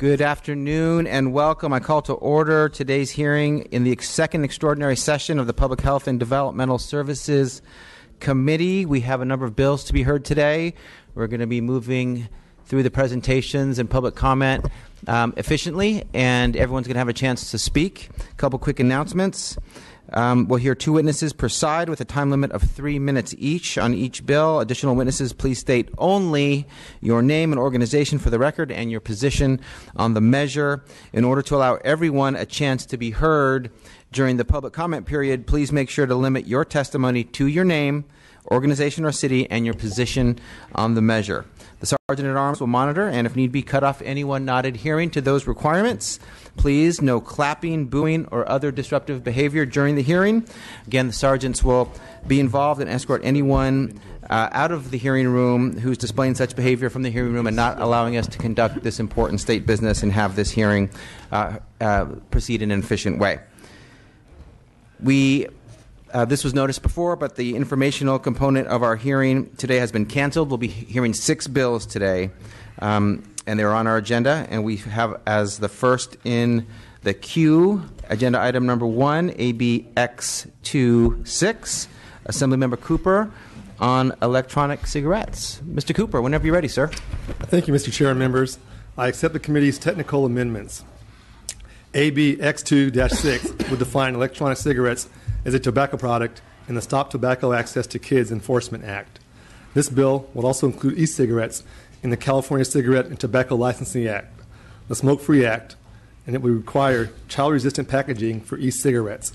Good afternoon and welcome. I call to order today's hearing in the second extraordinary session of the Public Health and Developmental Services Committee. We have a number of bills to be heard today. We're going to be moving through the presentations and public comment efficiently, and everyone's going to have a chance to speak. A couple quick announcements. We'll hear 2 witnesses per side with a time limit of 3 minutes each on each bill. Additional witnesses, please state only your name and organization for the record and your position on the measure. In order to allow everyone a chance to be heard during the public comment period, please make sure to limit your testimony to your name, organization or city, and your position on the measure. The Sergeant-at-Arms will monitor and, if need be, cut off anyone not adhering to those requirements. Please, no clapping, booing, or other disruptive behavior during the hearing. Again, the sergeants will be involved and escort anyone out of the hearing room who's displaying such behavior from the hearing room and not allowing us to conduct this important state business and have this hearing proceed in an efficient way. This was noticed before, but the informational component of our hearing today has been canceled. We'll be hearing 6 bills today, and they're on our agenda. And we have as the first in the queue, agenda item number 1, AB X26, Assemblymember Cooper on electronic cigarettes. Mr. Cooper, whenever you're ready, sir. Thank you, Mr. Chair and members. I accept the committee's technical amendments. AB X2-6 would define electronic cigarettes as a tobacco product in the Stop Tobacco Access to Kids Enforcement Act. This bill will also include e-cigarettes in the California Cigarette and Tobacco Licensing Act, the Smoke-Free Act, and it would require child-resistant packaging for e-cigarettes.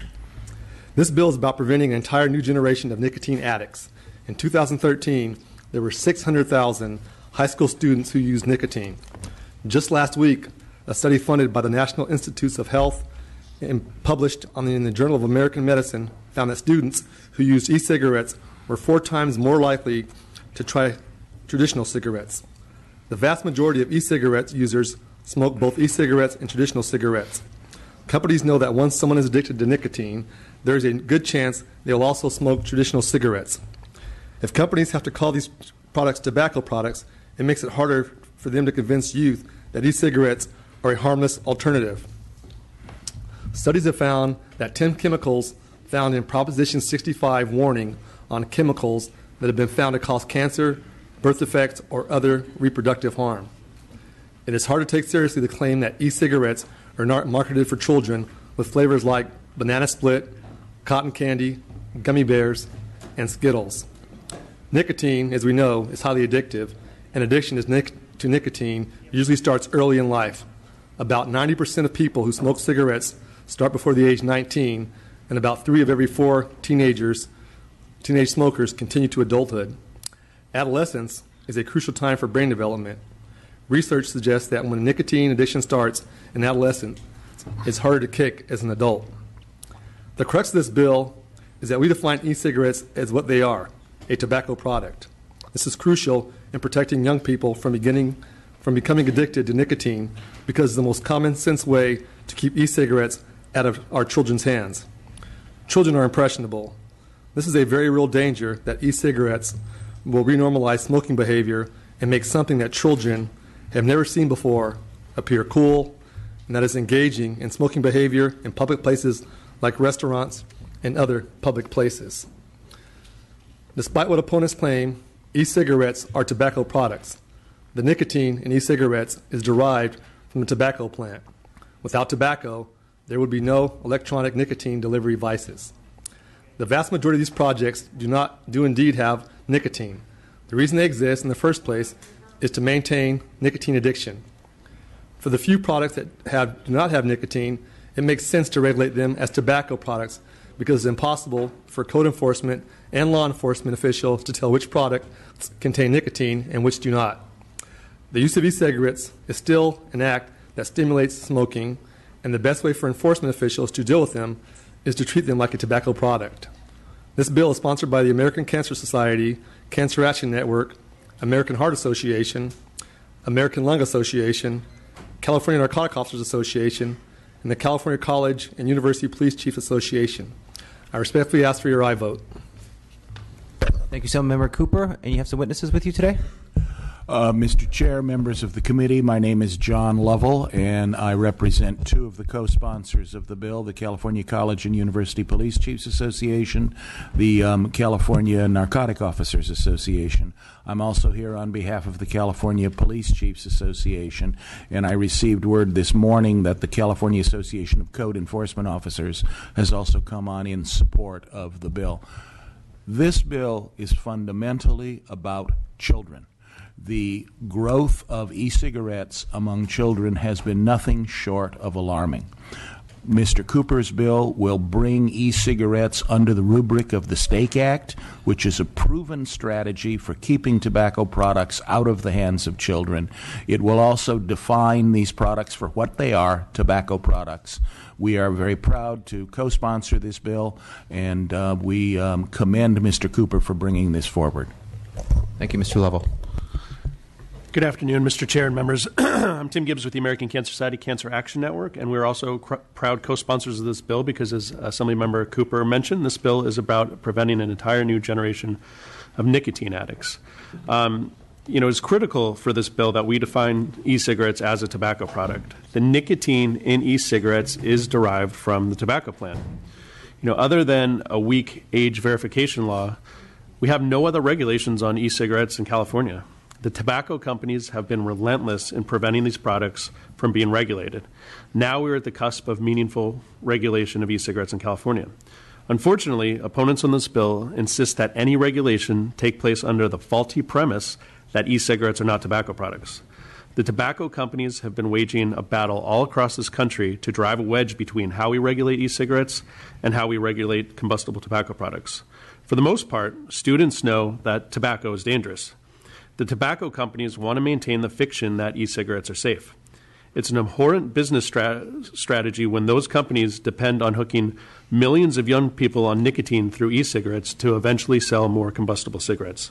This bill is about preventing an entire new generation of nicotine addicts. In 2013, there were 600,000 high school students who used nicotine. Just last week, a study funded by the National Institutes of Health and published in the Journal of American Medicine found that students who used e-cigarettes were 4 times more likely to try traditional cigarettes. The vast majority of e-cigarettes users smoke both e-cigarettes and traditional cigarettes. Companies know that once someone is addicted to nicotine, there is a good chance they will also smoke traditional cigarettes. If companies have to call these products tobacco products, it makes it harder for them to convince youth that e-cigarettes are a harmless alternative. Studies have found that 10 chemicals found in Proposition 65 warning on chemicals that have been found to cause cancer, birth defects, or other reproductive harm. It is hard to take seriously the claim that e-cigarettes are not marketed for children with flavors like banana split, cotton candy, gummy bears, and Skittles. Nicotine, as we know, is highly addictive, and addiction to nicotine usually starts early in life. About 90% of people who smoke cigarettes start before the age 19, and about 3 of every 4 teenage smokers continue to adulthood. Adolescence is a crucial time for brain development. Research suggests that when nicotine addiction starts in adolescence, it's harder to kick as an adult. The crux of this bill is that we define e-cigarettes as what they are, a tobacco product. This is crucial in protecting young people from becoming addicted to nicotine because it's the most common sense way to keep e-cigarettes out of our children's hands. Children are impressionable. This is a very real danger that e-cigarettes will renormalize smoking behavior and make something that children have never seen before appear cool, and that is engaging in smoking behavior in public places like restaurants and other public places. Despite what opponents claim, e-cigarettes are tobacco products. The nicotine in e-cigarettes is derived from the tobacco plant. Without tobacco, there would be no electronic nicotine delivery devices. The vast majority of these projects do indeed have nicotine. The reason they exist in the first place is to maintain nicotine addiction. For the few products that do not have nicotine, it makes sense to regulate them as tobacco products because it's impossible for code enforcement and law enforcement officials to tell which products contain nicotine and which do not. The use of e-cigarettes is still an act that stimulates smoking, and the best way for enforcement officials to deal with them is to treat them like a tobacco product. This bill is sponsored by the American Cancer Society, Cancer Action Network, American Heart Association, American Lung Association, California Narcotic Officers Association, and the California College and University Police Chiefs Association. I respectfully ask for your aye vote. Thank you, Member Cooper. And you have some witnesses with you today? Mr. Chair, members of the committee, my name is John Lovell, and I represent two of the co-sponsors of the bill, the California College and University Police Chiefs Association, the California Narcotic Officers Association. I'm also here on behalf of the California Police Chiefs Association, and I received word this morning that the California Association of Code Enforcement Officers has also come on in support of the bill. This bill is fundamentally about children. The growth of e-cigarettes among children has been nothing short of alarming. Mr. Cooper's bill will bring e-cigarettes under the rubric of the STAKE Act, which is a proven strategy for keeping tobacco products out of the hands of children. It will also define these products for what they are, tobacco products. We are very proud to co-sponsor this bill, and we commend Mr. Cooper for bringing this forward. Thank you, Mr. Lovell. Good afternoon, Mr. Chair and members. I'm Tim Gibbs with the American Cancer Society Cancer Action Network, and we're also proud co-sponsors of this bill because, as Assemblymember Cooper mentioned, this bill is about preventing an entire new generation of nicotine addicts. It's critical for this bill that we define e-cigarettes as a tobacco product. The nicotine in e-cigarettes is derived from the tobacco plant. Other than a weak age verification law, we have no other regulations on e-cigarettes in California. The tobacco companies have been relentless in preventing these products from being regulated. Now we're at the cusp of meaningful regulation of e-cigarettes in California. Unfortunately, opponents on this bill insist that any regulation take place under the faulty premise that e-cigarettes are not tobacco products. The tobacco companies have been waging a battle all across this country to drive a wedge between how we regulate e-cigarettes and how we regulate combustible tobacco products. For the most part, students know that tobacco is dangerous. The tobacco companies want to maintain the fiction that e-cigarettes are safe. It's an abhorrent business strategy when those companies depend on hooking millions of young people on nicotine through e-cigarettes to eventually sell more combustible cigarettes.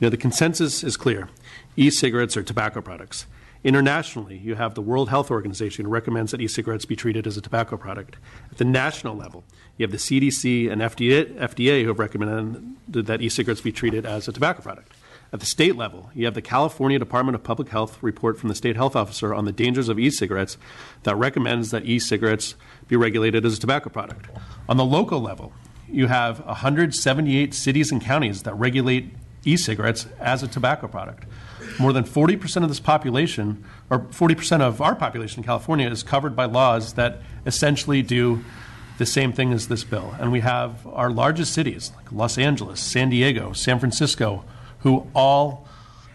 The consensus is clear. E-cigarettes are tobacco products. Internationally, you have the World Health Organization who recommends that e-cigarettes be treated as a tobacco product. At the national level, you have the CDC and FDA who have recommended that e-cigarettes be treated as a tobacco product. At the state level, you have the California Department of Public Health report from the state health officer on the dangers of e-cigarettes that recommends that e-cigarettes be regulated as a tobacco product. On the local level, you have 178 cities and counties that regulate e-cigarettes as a tobacco product. More than 40% of this population, or 40% of our population in California, is covered by laws that essentially do the same thing as this bill. And we have our largest cities, like Los Angeles, San Diego, San Francisco, who all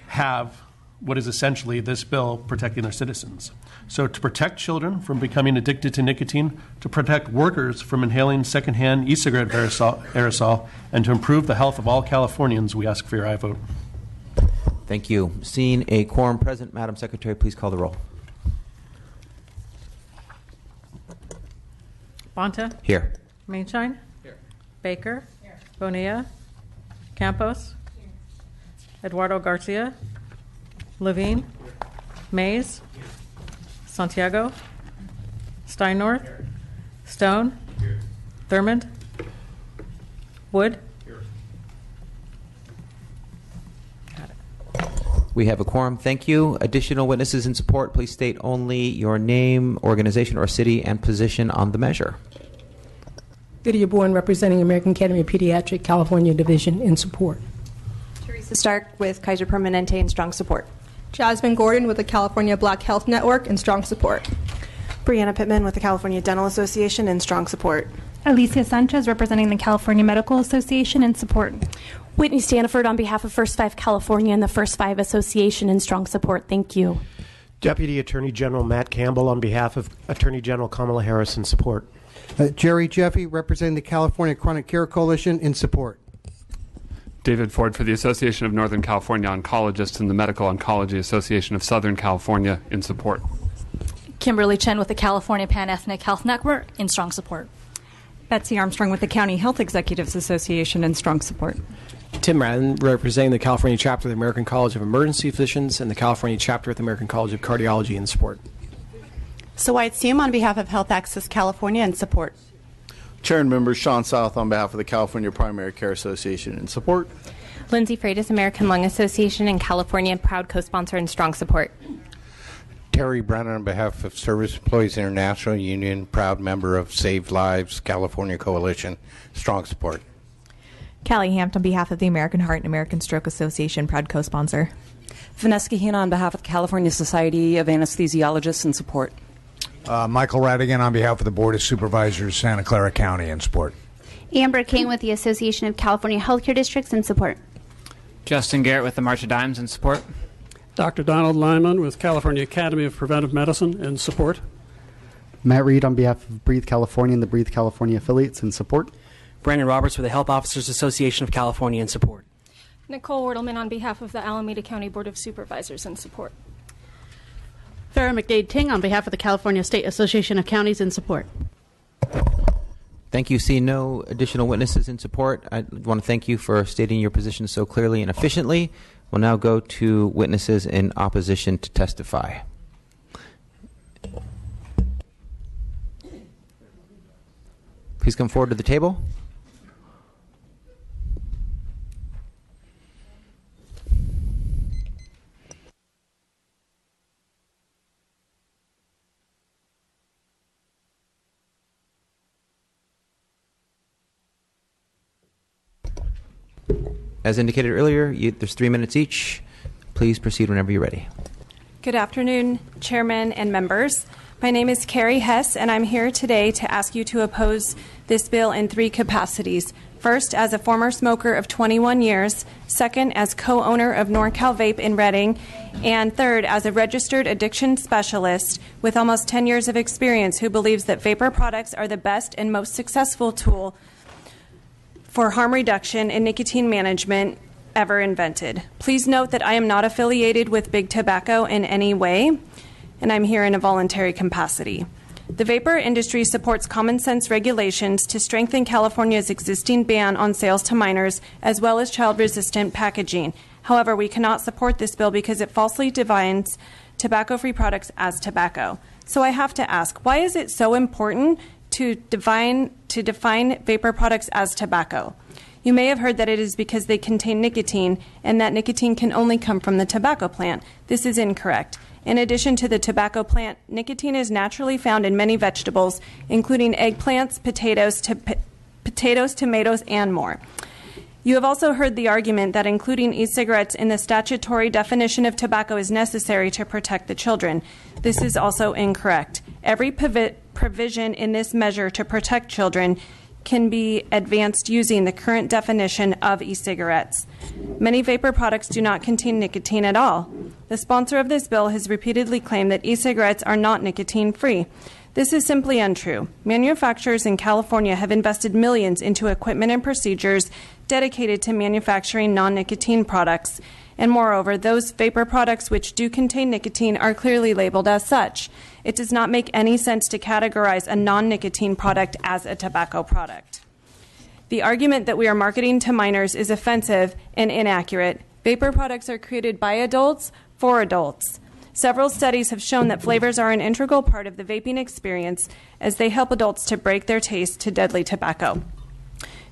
have what is essentially this bill protecting their citizens. So to protect children from becoming addicted to nicotine, to protect workers from inhaling secondhand e-cigarette aerosol, and to improve the health of all Californians, we ask for your aye vote. Thank you. Seeing a quorum present, Madam Secretary, please call the roll. Bonta? Here. Mainshine? Here. Baker? Here. Bonilla? Campos? Here. Eduardo Garcia? Levine? Here. Mays? Here. Santiago? Steinnorth? Here. Stone? Here. Thurmond? Wood? Here. Got it. We have a quorum. Thank you. Additional witnesses in support, please state only your name, organization, or city and position on the measure. Lydia Bourne, representing American Academy of Pediatric California Division, in support. Teresa Stark with Kaiser Permanente in strong support. Jasmine Gordon with the California Black Health Network in strong support. Brianna Pittman with the California Dental Association in strong support. Alicia Sanchez representing the California Medical Association in support. Whitney Stanford on behalf of First Five California and the First Five Association in strong support. Thank you. Deputy Attorney General Matt Campbell on behalf of Attorney General Kamala Harris in support. Jerry Jeffy representing the California Chronic Care Coalition in support. David Ford for the Association of Northern California Oncologists and the Medical Oncology Association of Southern California in support. Kimberly Chen with the California Pan-Ethnic Health Network in strong support. Betsy Armstrong with the County Health Executives Association in strong support. Tim Madden representing the California chapter of the American College of Emergency Physicians and the California chapter of the American College of Cardiology in support. Sawait Siem on behalf of Health Access California in support. Chair and members, Sean South on behalf of the California Primary Care Association in support. Lindsay Freitas, American Lung Association in California, proud co-sponsor and strong support. Terry Brennan on behalf of Service Employees International Union, proud member of Save Lives California Coalition, strong support. Callie Hampton on behalf of the American Heart and American Stroke Association, proud co-sponsor. Vanessa Hina on behalf of the California Society of Anesthesiologists in support. Michael Radigan on behalf of the Board of Supervisors, Santa Clara County, in support. Amber King with the Association of California Healthcare Districts in support. Justin Garrett with the March of Dimes in support. Dr. Donald Lyman with California Academy of Preventive Medicine in support. Matt Reed on behalf of Breathe California and the Breathe California affiliates in support. Brandon Roberts with the Health Officers Association of California in support. Nicole Wertelman on behalf of the Alameda County Board of Supervisors in support. Farrah McDade Ting on behalf of the California State Association of Counties in support. Thank you. See no additional witnesses in support. I want to thank you for stating your position so clearly and efficiently. We'll now go to witnesses in opposition to testify. Please come forward to the table. As indicated earlier, there's 3 minutes each. Please proceed whenever you're ready. Good afternoon, Chairman and members. My name is Carrie Hess, and I'm here today to ask you to oppose this bill in 3 capacities. First, as a former smoker of 21 years. Second, as co-owner of NorCal Vape in Redding. And third, as a registered addiction specialist with almost 10 years of experience who believes that vapor products are the best and most successful tool for harm reduction and nicotine management ever invented. Please note that I am not affiliated with Big Tobacco in any way, and I'm here in a voluntary capacity. The vapor industry supports common sense regulations to strengthen California's existing ban on sales to minors, as well as child-resistant packaging. However, we cannot support this bill because it falsely defines tobacco-free products as tobacco. So I have to ask, why is it so important to define vapor products as tobacco? You may have heard that it is because they contain nicotine and that nicotine can only come from the tobacco plant. This is incorrect. In addition to the tobacco plant, nicotine is naturally found in many vegetables, including eggplants, potatoes, tomatoes, and more. You have also heard the argument that including e-cigarettes in the statutory definition of tobacco is necessary to protect the children. This is also incorrect. Every provision in this measure to protect children can be advanced using the current definition of e-cigarettes. Many vapor products do not contain nicotine at all. The sponsor of this bill has repeatedly claimed that e-cigarettes are not nicotine-free. This is simply untrue. Manufacturers in California have invested millions into equipment and procedures dedicated to manufacturing non-nicotine products. And moreover, those vapor products which do contain nicotine are clearly labeled as such. It does not make any sense to categorize a non-nicotine product as a tobacco product. The argument that we are marketing to minors is offensive and inaccurate. Vapor products are created by adults for adults. Several studies have shown that flavors are an integral part of the vaping experience as they help adults to break their taste to deadly tobacco.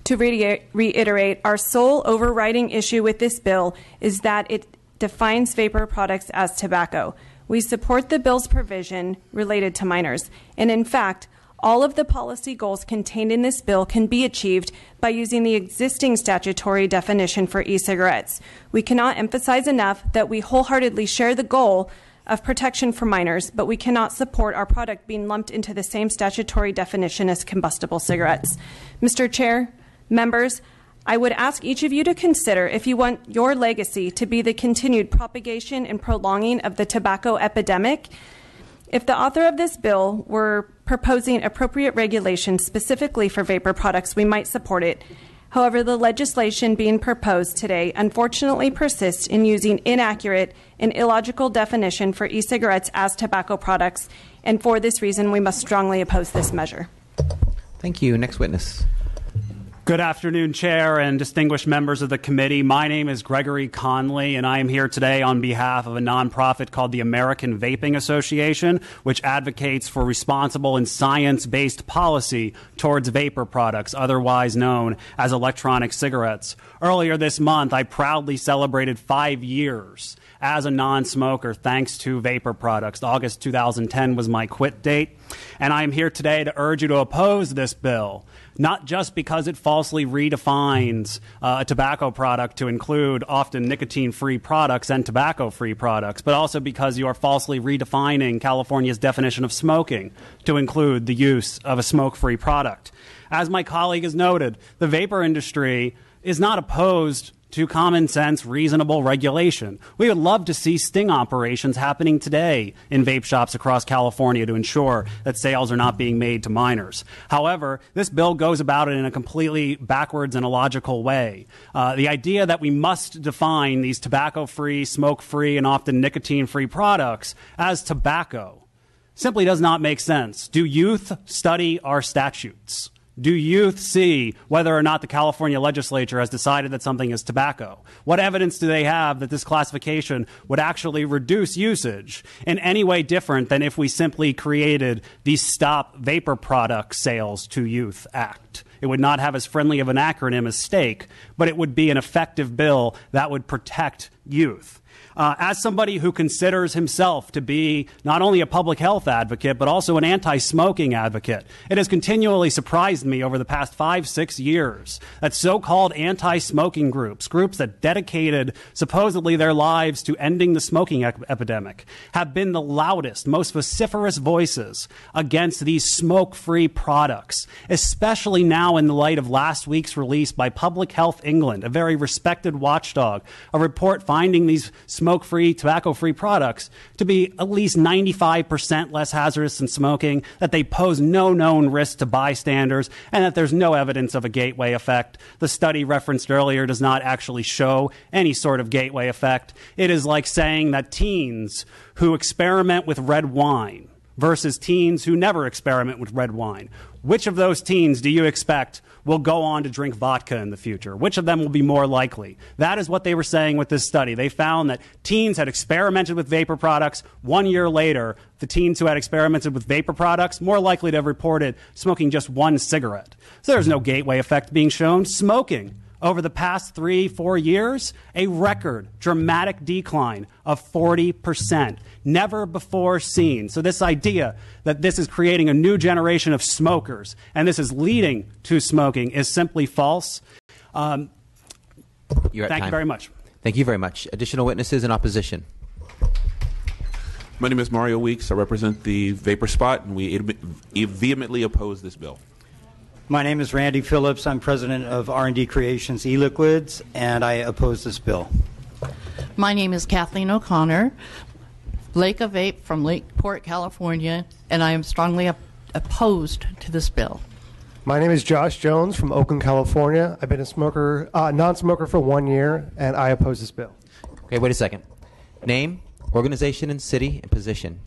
To reiterate, our sole overriding issue with this bill is that it defines vapor products as tobacco. We support the bill's provision related to minors, and in fact, all of the policy goals contained in this bill can be achieved by using the existing statutory definition for e-cigarettes. We cannot emphasize enough that we wholeheartedly share the goal of protection for minors, but we cannot support our product being lumped into the same statutory definition as combustible cigarettes. Mr. Chair, members, I would ask each of you to consider if you want your legacy to be the continued propagation and prolonging of the tobacco epidemic. If the author of this bill were proposing appropriate regulations specifically for vapor products, we might support it. However, the legislation being proposed today unfortunately persists in using inaccurate and illogical definition for e-cigarettes as tobacco products, and for this reason, we must strongly oppose this measure. Thank you. Next witness. Good afternoon, Chair and distinguished members of the committee. My name is Gregory Conley, and I am here today on behalf of a nonprofit called the American Vaping Association, which advocates for responsible and science-based policy towards vapor products, otherwise known as electronic cigarettes. Earlier this month, I proudly celebrated 5 years as a non-smoker thanks to vapor products. August 2010 was my quit date, and I am here today to urge you to oppose this bill. Not just because it falsely redefines a tobacco product to include often nicotine-free products and tobacco-free products, but also because you are falsely redefining California's definition of smoking to include the use of a smoke-free product. As my colleague has noted, the vapor industry is not opposed to common sense, reasonable regulation. We would love to see sting operations happening today in vape shops across California to ensure that sales are not being made to minors. However, this bill goes about it in a completely backwards and illogical way. The idea that we must define these tobacco-free, smoke-free, and often nicotine-free products as tobacco simply does not make sense. Do youth study our statutes? Do youth see whether or not the California legislature has decided that something is tobacco? What evidence do they have that this classification would actually reduce usage in any way different than if we simply created the Stop Vapor Product Sales to Youth Act? It would not have as friendly of an acronym as STAKE, but it would be an effective bill that would protect youth. As somebody who considers himself to be not only a public health advocate, but also an anti-smoking advocate, it has continually surprised me over the past 5-6 years that so-called anti-smoking groups that dedicated supposedly their lives to ending the smoking epidemic, have been the loudest, most vociferous voices against these smoke-free products, especially now in the light of last week's release by Public Health England, a very respected watchdog, a report finding these smoke-free, tobacco-free products to be at least 95% less hazardous than smoking, that they pose no known risk to bystanders, and that there's no evidence of a gateway effect. The study referenced earlier does not actually show any sort of gateway effect. It is like saying that teens who experiment with red wine versus teens who never experiment with red wine. Which of those teens do you expect will go on to drink vodka in the future? Which of them will be more likely? That is what they were saying with this study. They found that teens had experimented with vapor products. 1 year later, the teens who had experimented with vapor products more likely to have reported smoking just one cigarette. So there's no gateway effect being shown. Smoking over the past 3-4 years, a record dramatic decline of 40%. Never before seen. So this idea that this is creating a new generation of smokers and this is leading to smoking is simply false. Thank you very much. Thank you very much. Additional witnesses in opposition. My name is Mario Weeks. I represent the Vapor Spot, and we vehemently oppose this bill. My name is Randy Phillips. I'm president of R&D Creations e-Liquids, and I oppose this bill. My name is Kathleen O'Connor, Lake of Vape from Lakeport, California, and I am strongly opposed to this bill. My name is Josh Jones from Oakland, California. I've been a non-smoker for 1 year, and I oppose this bill. Okay, wait a second. Name, organization, and city, and position.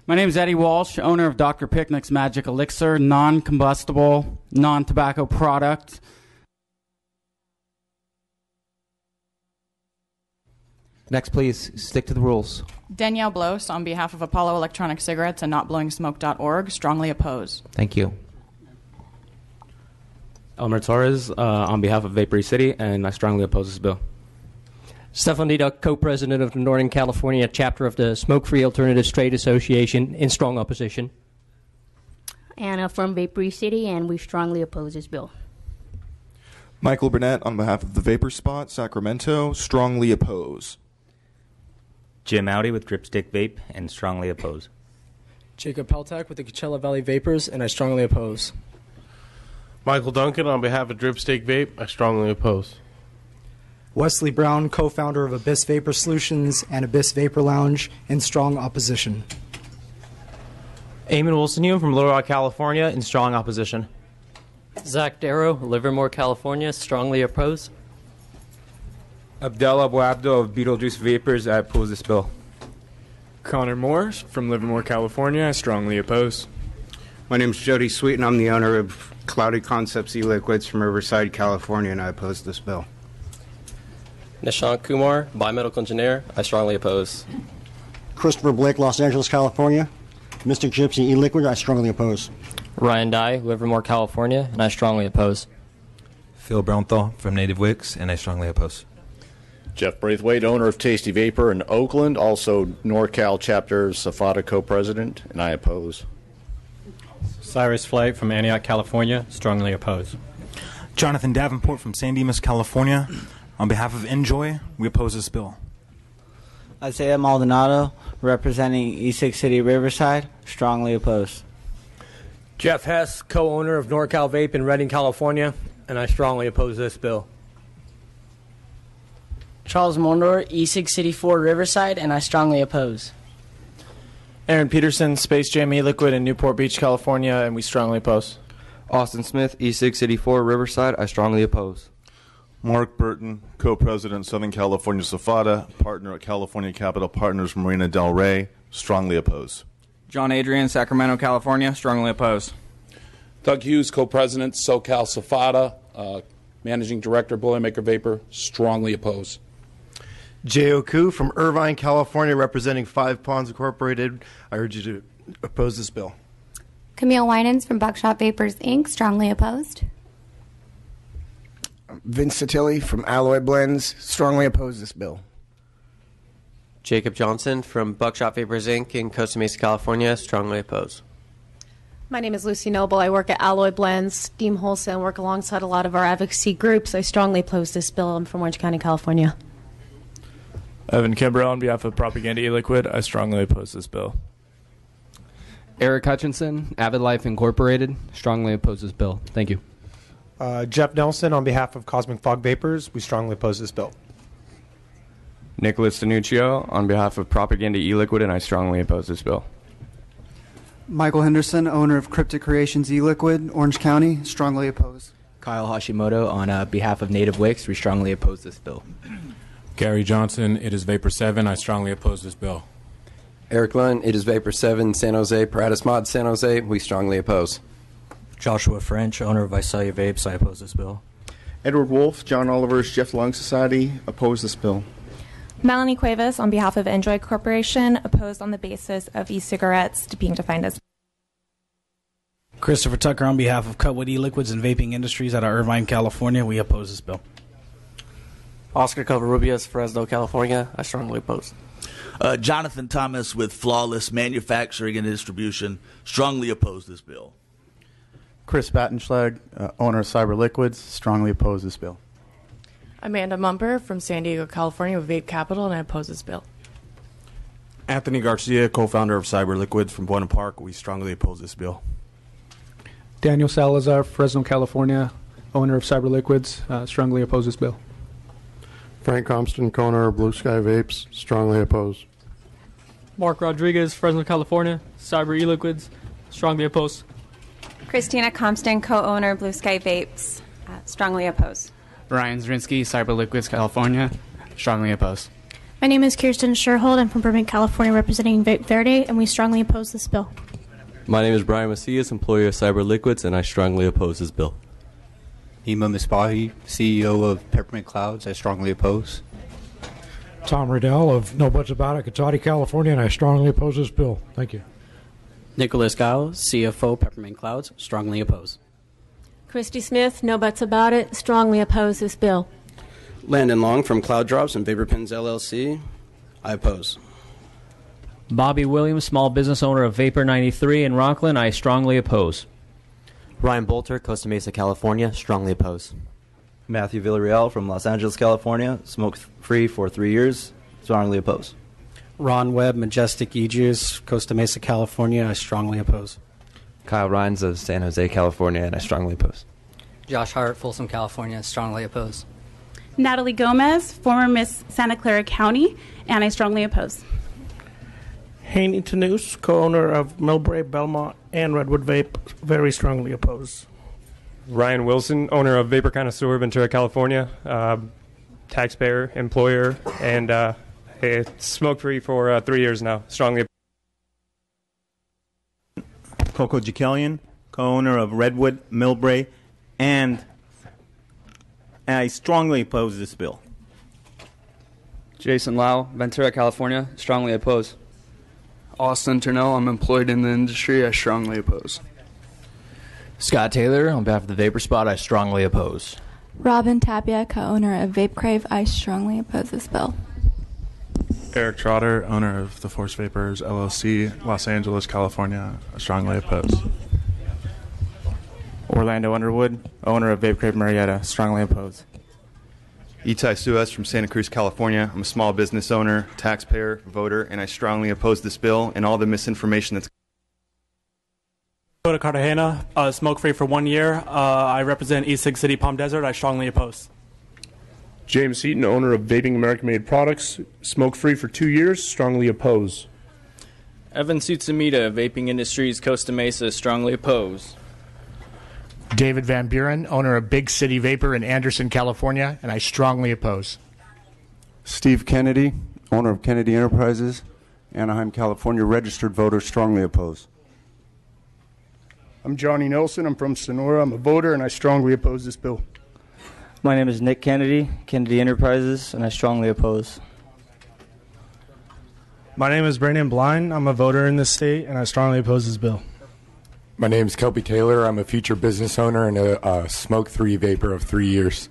My name is Eddie Walsh, owner of Dr. Picnic's Magic Elixir, non-combustible, non-tobacco product. Next, please, stick to the rules. Danielle Bloss, on behalf of Apollo Electronic Cigarettes and NotBlowingSmoke.org, strongly oppose. Thank you. Elmer Torres, on behalf of Vapory City, and I strongly oppose this bill. Stefan Diduck, co-president of the Northern California chapter of the Smoke-Free Alternatives Trade Association, in strong opposition. Anna from Vapory City, and we strongly oppose this bill. Michael Burnett, on behalf of the Vapor Spot, Sacramento, strongly oppose. Jim Audi with Dripstick Vape, and strongly oppose. Jacob Peltak with the Coachella Valley Vapors, and I strongly oppose. Michael Duncan, on behalf of Dripstick Vape, I strongly oppose. Wesley Brown, co-founder of Abyss Vapor Solutions and Abyss Vapor Lounge, in strong opposition. Eamon Wilson from Little Rock, California, in strong opposition. Zach Darrow, Livermore, California, strongly oppose. Abdel Abu Abdo of Beetlejuice Vapors, I oppose this bill. Connor Moore from Livermore, California, I strongly oppose. My name's Jody Sweet, and I'm the owner of Cloudy Concepts e-liquids from Riverside, California, and I oppose this bill. Nishant Kumar, biomedical engineer. I strongly oppose. Christopher Blake, Los Angeles, California. Mystic Gypsy e-liquid, I strongly oppose. Ryan Dye, Livermore, California, and I strongly oppose. Phil Brownthal from Native Wicks, and I strongly oppose. Jeff Braithwaite, owner of Tasty Vapor in Oakland, also NorCal chapter Safata co-president, and I oppose. Cyrus Flight from Antioch, California, strongly oppose. Jonathan Davenport from San Dimas, California. On behalf of Enjoy, we oppose this bill. Isaiah Maldonado, representing E6 City Riverside, strongly opposed. Jeff Hess, co-owner of NorCal Vape in Redding, California, and I strongly oppose this bill. Charles Mondor, E6 City 4 Riverside, and I strongly oppose. Aaron Peterson, Space Jam e-liquid in Newport Beach, California, and we strongly oppose. Austin Smith, E6 City 4 Riverside, I strongly oppose. Mark Burton, co-president, Southern California Safata, partner at California Capital Partners, Marina Del Rey, strongly oppose. John Adrian, Sacramento, California, strongly oppose. Doug Hughes, co-president, SoCal Safata, managing director, Boilermaker Vapor, strongly oppose. J.O. Koo from Irvine, California, representing Five Ponds Incorporated. I urge you to oppose this bill. Camille Winans from Buckshot Vapors, Inc., strongly opposed. Vince Satilli from Alloy Blends, strongly oppose this bill. Jacob Johnson from Buckshot Vapors, Inc. in Costa Mesa, California, strongly oppose. My name is Lucy Noble. I work at Alloy Blends, Steam Wholesale, and work alongside a lot of our advocacy groups. I strongly oppose this bill. I'm from Orange County, California. Evan Kimbrell, on behalf of Propaganda e-liquid, I strongly oppose this bill. Eric Hutchinson, Avid Life Incorporated, strongly oppose this bill. Thank you. Jeff Nelson, on behalf of Cosmic Fog Vapors, we strongly oppose this bill. Nicholas Danuccio, on behalf of Propaganda e-liquid, and I strongly oppose this bill. Michael Henderson, owner of Cryptic Creations e-liquid, Orange County, strongly oppose. Kyle Hashimoto, on behalf of Native Wicks, we strongly oppose this bill. Gary Johnson, it is Vapor 7. I strongly oppose this bill. Eric Lund, it is Vapor 7, San Jose, Paratus Mod, San Jose. We strongly oppose. Joshua French, owner of Visalia Vapes, I oppose this bill. Edward Wolf, John Oliver's Jeff Lung Society, oppose this bill. Melanie Cuevas, on behalf of Enjoy Corporation, opposed on the basis of e-cigarettes being defined as. Christopher Tucker, on behalf of Cutwood e-liquids and vaping industries out of Irvine, California, we oppose this bill. Oscar Covarrubias, Fresno, California, I strongly oppose. Jonathan Thomas with Flawless Manufacturing and Distribution, strongly oppose this bill. Chris Battenschlag, owner of Cyber Liquids, strongly oppose this bill. Amanda Mumper from San Diego, California with Vape Capital, and I oppose this bill. Anthony Garcia, co-founder of Cyber Liquids from Buena Park, we strongly oppose this bill. Daniel Salazar, Fresno, California, owner of Cyber Liquids, strongly oppose this bill. Frank Compston, co-owner of Blue Sky Vapes, strongly oppose. Mark Rodriguez, Fresno, California, Cyber e-liquids, strongly oppose. Christina Compston, co-owner Blue Sky Vapes, strongly oppose. Ryan Zrinsky, Cyber Liquids, California, strongly oppose. My name is Kirsten Sherhold. I'm from Burbank, California, representing Vape Verde, and we strongly oppose this bill. My name is Brian Macias, employee of Cyber Liquids, and I strongly oppose this bill. Nima Misbahi, CEO of Peppermint Clouds, I strongly oppose. Tom Riddell of No Buts About It, Cotati, California, and I strongly oppose this bill. Thank you. Nicholas Gao, CFO, Peppermint Clouds, strongly oppose. Christy Smith, No Buts About It, strongly oppose this bill. Landon Long from Cloud Drops and Vapor Pins LLC, I oppose. Bobby Williams, small business owner of Vapor 93 in Rockland, I strongly oppose. Ryan Bolter, Costa Mesa, California, strongly oppose. Matthew Villarreal from Los Angeles, California, smoke-free for 3 years, strongly oppose. Ron Webb, Majestic E-Juice, Costa Mesa, California, I strongly oppose. Kyle Rhines of San Jose, California, and I strongly oppose. Josh Hart, Folsom, California, strongly oppose. Natalie Gomez, former Miss Santa Clara County, and I strongly oppose. Haney Tanous, co-owner of Millbrae, Belmont, and Redwood Vape, very strongly oppose. Ryan Wilson, owner of Vapor Connoisseur, Ventura, California, taxpayer, employer, and smoke-free for 3 years now. Strongly Coco Jacelian, co-owner of Redwood, Millbrae, and I strongly oppose this bill. Jason Lau, Ventura, California. Strongly oppose. Austin Turnell, I'm employed in the industry. I strongly oppose. Scott Taylor, on behalf of the Vapor Spot, I strongly oppose. Robin Tapia, co-owner of Vape Crave, I strongly oppose this bill. Eric Trotter, owner of The Force Vapors LLC, Los Angeles, California, I strongly oppose. Orlando Underwood, owner of Vape Crave Marietta, strongly oppose. Itai Suez from Santa Cruz, California. I'm a small business owner, taxpayer, voter, and I strongly oppose this bill and all the misinformation that's. Dakota Cartagena, smoke-free for 1 year. I represent East Sig City, Palm Desert. I strongly oppose. James Seaton, owner of Vaping American-Made Products, smoke-free for 2 years, strongly oppose. Evan Sutsamita, Vaping Industries, Costa Mesa, strongly oppose. David Van Buren, owner of Big City Vapor in Anderson, California, and I strongly oppose. Steve Kennedy, owner of Kennedy Enterprises, Anaheim, California, registered voter, strongly oppose. I'm Johnny Nelson. I'm from Sonora. I'm a voter, and I strongly oppose this bill. My name is Nick Kennedy, Kennedy Enterprises, and I strongly oppose. My name is Brandon Blind. I'm a voter in this state, and I strongly oppose this bill. My name is Kelby Taylor. I'm a future business owner and a smoke-free vapor of 3 years.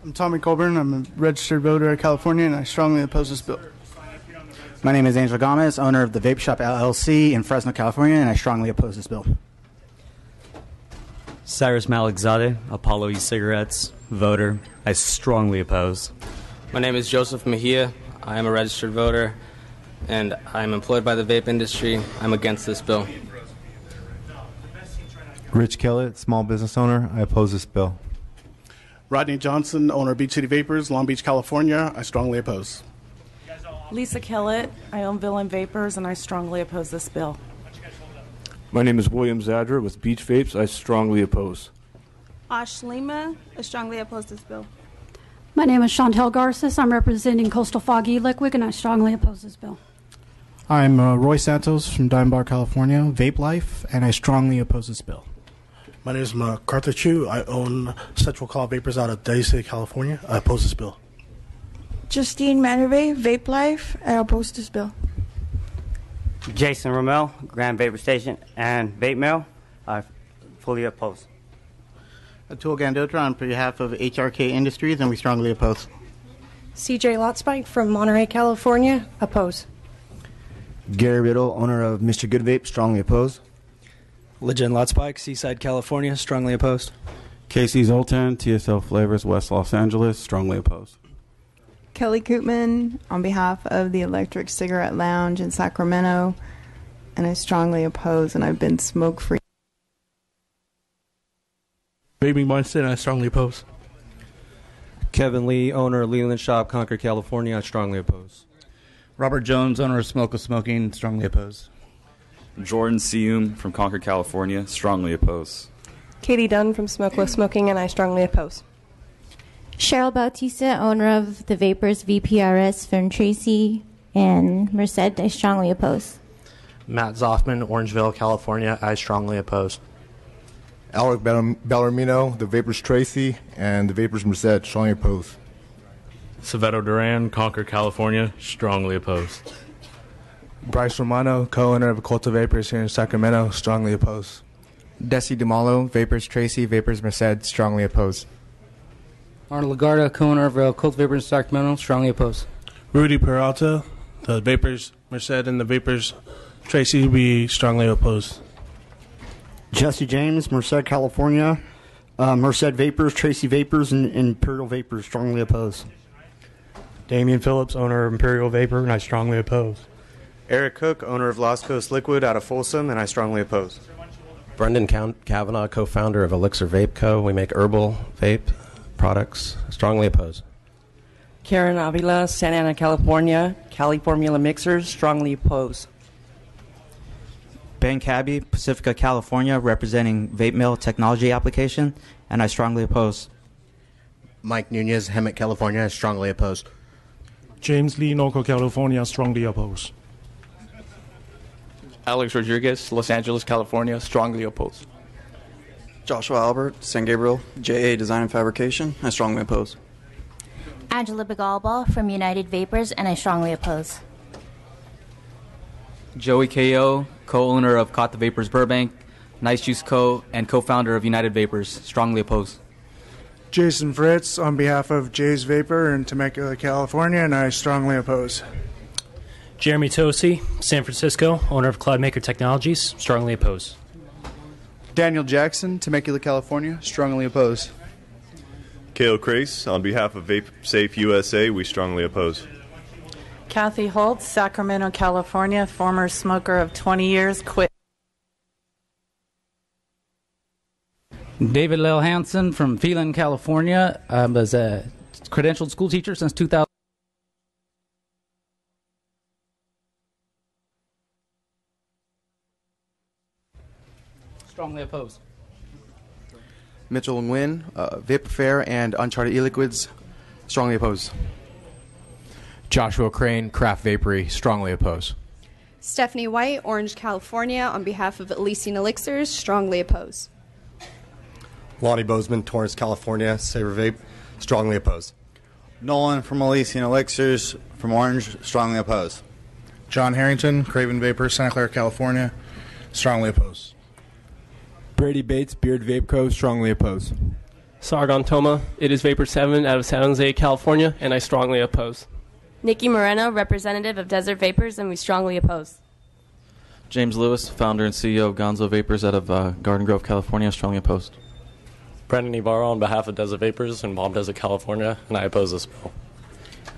I'm Tommy Colburn. I'm a registered voter of California, and I strongly oppose this bill. My name is Angel Gomez, owner of the Vape Shop LLC in Fresno, California, and I strongly oppose this bill. Cyrus Malikzadeh, Apollo E-Cigarettes, voter. I strongly oppose. My name is Joseph Mejia. I am a registered voter, and I am employed by the vape industry. I'm against this bill. Rich Kellett, small business owner. I oppose this bill. Rodney Johnson, owner of Beach City Vapors, Long Beach, California. I strongly oppose. Lisa Kellett, I own Villain Vapors, and I strongly oppose this bill. My name is William Zadra with Beach Vapes. I strongly oppose. Ash Lima, I strongly oppose this bill. My name is Chantel Garces. I'm representing Coastal Fog E-Liquid, and I strongly oppose this bill. I'm Roy Santos from Dime Bar, California, Vape Life, and I strongly oppose this bill. My name is MacArthur Chu. I own Central Call Vapors out of Daly City, California. I oppose this bill. Justine Manervey, Vape Life, I oppose this bill. Jason Rommel, Grand Vapor Station, and Vape Mail, I fully oppose. Atul Gandotra on behalf of HRK Industries, and we strongly oppose. CJ Lotspike from Monterey, California, oppose. Gary Riddle, owner of Mr. Good Vape, strongly oppose. Legend Lotspike, Seaside, California, strongly opposed. Casey Zoltan, TSL Flavors, West Los Angeles, strongly opposed. Kelly Koopman on behalf of the Electric Cigarette Lounge in Sacramento, and I strongly oppose, and I've been smoke-free. Vaping Mindset, and I strongly oppose. Kevin Lee, owner of Leland Shop, Concord, California, I strongly oppose. Robert Jones, owner of Smokeless Smoking, strongly oppose. Jordan Seum from Concord, California, strongly oppose. Katie Dunn from Smokeless Smoking, and I strongly oppose. Cheryl Bautista, owner of the Vapors VPRS from Tracy and Merced, I strongly oppose. Matt Zoffman, Orangeville, California, I strongly oppose. Alec Bellarmino, the Vapors Tracy, and the Vapors Merced, strongly oppose. Saveto Duran, Concord, California, strongly opposed. Bryce Romano, co-owner of Culta Vapors here in Sacramento, strongly opposed. Desi DeMalo, Vapors Tracy, Vapors Merced, strongly opposed. Arnold Lagarda, co-owner of Culta Vapors in Sacramento, strongly opposed. Rudy Peralta, the Vapors Merced and the Vapors Tracy, we strongly oppose. Jesse James, Merced, California, Merced Vapors, Tracy Vapors, and Imperial Vapors, strongly opposed. Damian Phillips, owner of Imperial Vapor, and I strongly oppose. Eric Cook, owner of Lost Coast Liquid out of Folsom, and I strongly oppose. Brendan Kavanaugh, co-founder of Elixir Vape Co. We make herbal vape products. Strongly oppose. Karen Avila, Santa Ana, California, Cali Formula Mixers, strongly oppose. Ben Cabby, Pacifica, California, representing Vape Mill Technology Application, and I strongly oppose. Mike Nunez, Hemet, California, strongly oppose. James Lee, Norco, California, strongly oppose. Alex Rodriguez, Los Angeles, California, strongly oppose. Joshua Albert, San Gabriel, JA Design and Fabrication. I strongly oppose. Angela Begalba from United Vapors, and I strongly oppose. Joey Ko, co-owner of Caught the Vapors Burbank, Nice Juice Co., and co-founder of United Vapors, strongly oppose. Jason Fritz on behalf of Jay's Vapor in Temecula, California, and I strongly oppose. Jeremy Tosi, San Francisco, owner of Cloudmaker Technologies, strongly oppose. Daniel Jackson, Temecula, California, strongly oppose. Kale Crace, on behalf of Vape Safe USA, we strongly oppose. Kathy Holtz, Sacramento, California, former smoker of 20 years, quit. David Lel Hansen from Phelan, California. Was a credentialed school teacher since 2000. Strongly opposed. Mitchell Nguyen, Vapor Fair and Uncharted E-Liquids, strongly oppose. Joshua Crane, Craft Vapory, strongly oppose. Stephanie White, Orange, California, on behalf of Elysian Elixirs, strongly oppose. Lonnie Bozeman, Torrance, California, Saber Vape, strongly oppose. Nolan from Elysian Elixirs from Orange, strongly oppose. John Harrington, Craven Vapor, Santa Clara, California, strongly oppose. Brady Bates, Beard Vape Co., strongly oppose. Sargon Toma, It Is Vapor 7 out of San Jose, California, and I strongly oppose. Nikki Moreno, representative of Desert Vapors, and we strongly oppose. James Lewis, founder and CEO of Gonzo Vapors out of Garden Grove, California, strongly opposed. Brendan Ibarra on behalf of Desert Vapors in Palm Desert, California, and I oppose this bill.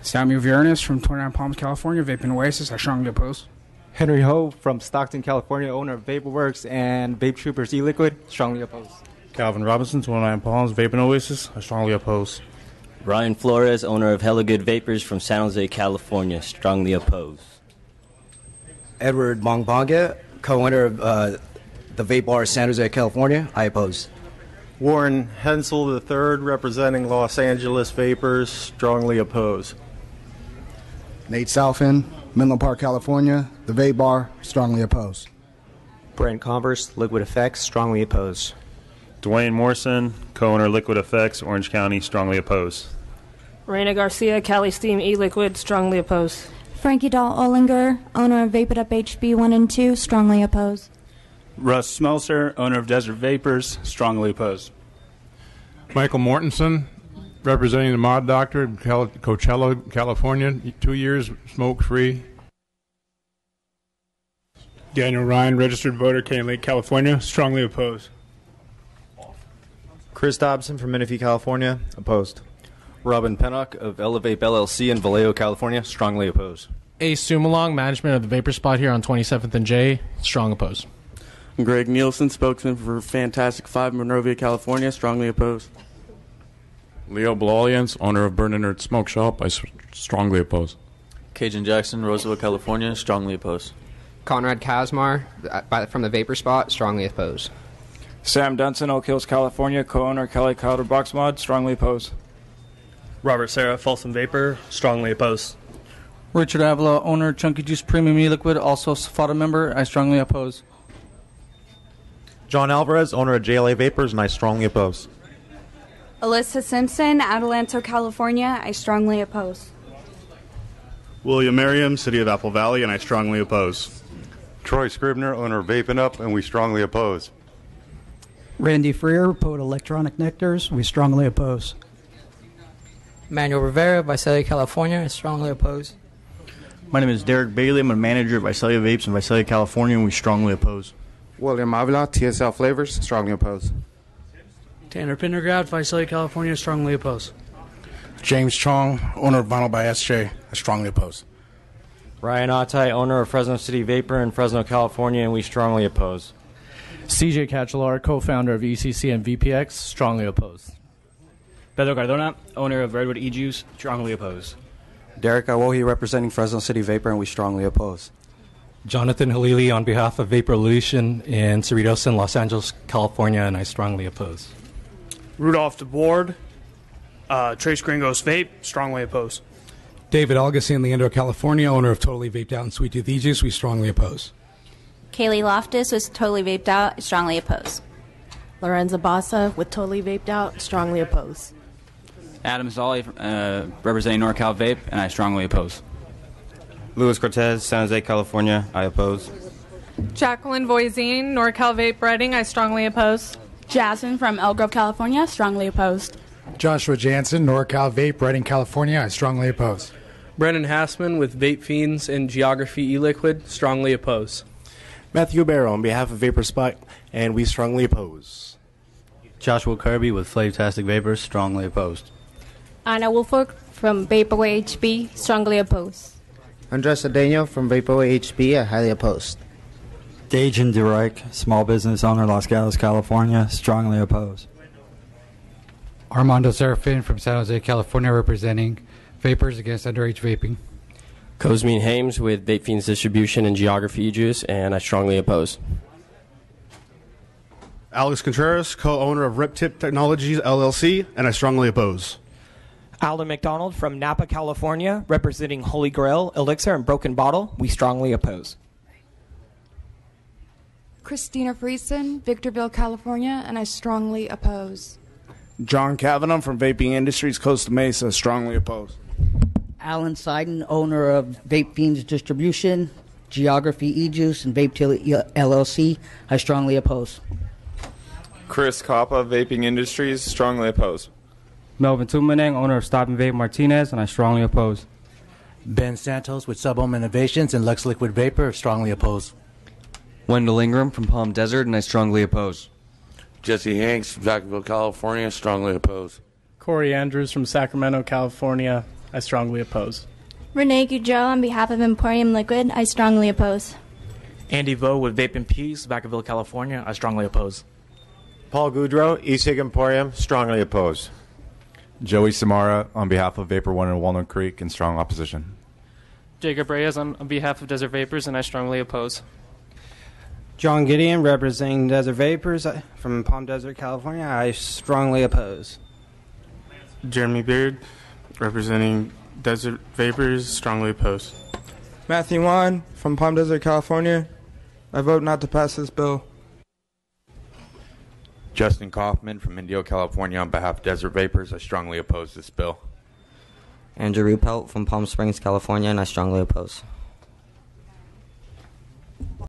Samuel Villanes from 29 Palms, California, Vaping Oasis, I strongly oppose. Henry Ho from Stockton, California, owner of VaporWorks and Vape Troopers E-Liquid, strongly oppose. Calvin Robinson, 29 Palms, Vaping Oasis, I strongly oppose. Ryan Flores, owner of Hella Good Vapors from San Jose, California, strongly oppose. Edward Mongbonga, co-owner of the Vape Bar San Jose, California, I oppose. Warren Hensel III, representing Los Angeles Vapors, strongly oppose. Nate Southend, Menlo Park, California, the Vape Bar, strongly oppose. Brent Converse, Liquid Effects, strongly oppose. Dwayne Morrison, co-owner Liquid Effects, Orange County, strongly oppose. Raina Garcia, Cali Steam E-Liquid, strongly oppose. Frankie Dahl Ollinger, owner of Vape It Up HB 1 and 2, strongly oppose. Russ Smelser, owner of Desert Vapors, strongly oppose. Michael Mortensen, representing the Mod Doctor, Coachella, California, 2 years smoke-free. Daniel Ryan, registered voter, Canyon Lake, California, strongly oppose. Chris Dobson from Menifee, California, opposed. Robin Pennock of Elevate LLC in Vallejo, California, strongly opposed. Ace Sumalong, management of the Vapor Spot here on 27th and J, strong opposed. Greg Nielsen, spokesman for Fantastic 5 Monrovia, California, strongly opposed. Leo Blalians, owner of Burn Nerd Smoke Shop, I strongly oppose. Cajun Jackson, Roseville, California, strongly opposed. Conrad Kazmar from the Vapor Spot, strongly opposed. Sam Dunson, Oak Hills, California, co-owner Kelly Calder Box Mod, strongly opposed. Robert Serra, Folsom Vapor, strongly opposed. Richard Avila, owner Chunky Juice Premium E-Liquid, also SFATA member, I strongly oppose. John Alvarez, owner of JLA Vapors, and I strongly oppose. Alyssa Simpson, Adelanto, California, I strongly oppose. William Merriam, City of Apple Valley, and I strongly oppose. Troy Scribner, owner of Vaping Up, and we strongly oppose. Randy Freer, Poet Electronic Nectars, we strongly oppose. Manuel Rivera, Visalia, California, I strongly oppose. My name is Derek Bailey. I'm a manager of Visalia Vapes in Visalia, California, and we strongly oppose. William Avila, TSL Flavors, strongly oppose. Tanner Pendergraft, Visalia, California, strongly oppose. James Chong, owner of Vinyl by SJ, I strongly oppose. Ryan Ottai, owner of Fresno City Vapor in Fresno, California, and we strongly oppose. CJ Cachelar, co-founder of ECC and VPX, strongly oppose. Pedro Cardona, owner of Redwood E-Juice, strongly oppose. Derek Awohi, representing Fresno City Vapor, and we strongly oppose. Jonathan Halili on behalf of Vapor Evolution in Cerritos in Los Angeles, California, and I strongly oppose. Rudolph DeBoard, Trace Gringos Vape, strongly oppose. David Augustine, Leandro, California, owner of Totally Vaped Out and Sweet Tooth E-Juice, we strongly oppose. Kaylee Loftus with Totally Vaped Out. I strongly oppose. Lorenza Bassa with Totally Vaped Out. Strongly oppose. Adam Zolli, representing NorCal Vape, and I strongly oppose. Luis Cortez, San Jose, California. I oppose. Jacqueline Voisine, NorCal Vape Reading. I strongly oppose. Jasmine from Elk Grove, California. Strongly opposed. Joshua Jansen, NorCal Vape Reading, California. I strongly oppose. Brennan Hassman with Vape Fiends and Geography E-Liquid. Strongly oppose. Matthew Barrow on behalf of Vapor Spot, and we strongly oppose. Joshua Kirby with Flavtastic Vapors, strongly opposed. Anna Woolfolk from Vaporway HB. Strongly opposed. Andres Adeno from Vaporway HB. I highly opposed. Dajan DeReich, small business owner, Los Gatos, California. Strongly opposed. Armando Serafin from San Jose, California, representing Vapors Against Underage Vaping. Cosmin Hames with Vape Fiends Distribution and Geography E-Juice, and I strongly oppose. Alex Contreras, co-owner of RipTip Technologies, LLC, and I strongly oppose. Alden McDonald from Napa, California, representing Holy Grail, Elixir, and Broken Bottle. We strongly oppose. Christina Friesen, Victorville, California, and I strongly oppose. John Kavanagh from Vaping Industries, Costa Mesa. Strongly oppose. Alan Seiden, owner of Vape Fiends Distribution, Geography E-Juice, and Vape Till LLC. I strongly oppose. Chris Coppa, Vaping Industries. Strongly oppose. Melvin Tumanang, owner of Stop and Vape Martinez, and I strongly oppose. Ben Santos with Subhome Innovations and Lux Liquid Vapor. Strongly oppose. Wendell Ingram from Palm Desert, and I strongly oppose. Jesse Hanks from Jacksonville, California. Strongly oppose. Corey Andrews from Sacramento, California. I strongly oppose. Renee Goudreau on behalf of Emporium Liquid. I strongly oppose. Andy Vo with Vape and Peace, Vacaville, California. I strongly oppose. Paul Goudreau, Eastig Emporium. Strongly oppose. Joey Samara on behalf of Vapor One in Walnut Creek in strong opposition. Jacob Reyes on behalf of Desert Vapors, and I strongly oppose. John Gideon representing Desert Vapors from Palm Desert, California. I strongly oppose. Jeremy Beard representing Desert Vapors, strongly oppose. Matthew Wan from Palm Desert, California. I vote not to pass this bill. Justin Kaufman from Indio, California on behalf of Desert Vapors. I strongly oppose this bill. Andrew Ruppelt from Palm Springs, California, and I strongly oppose.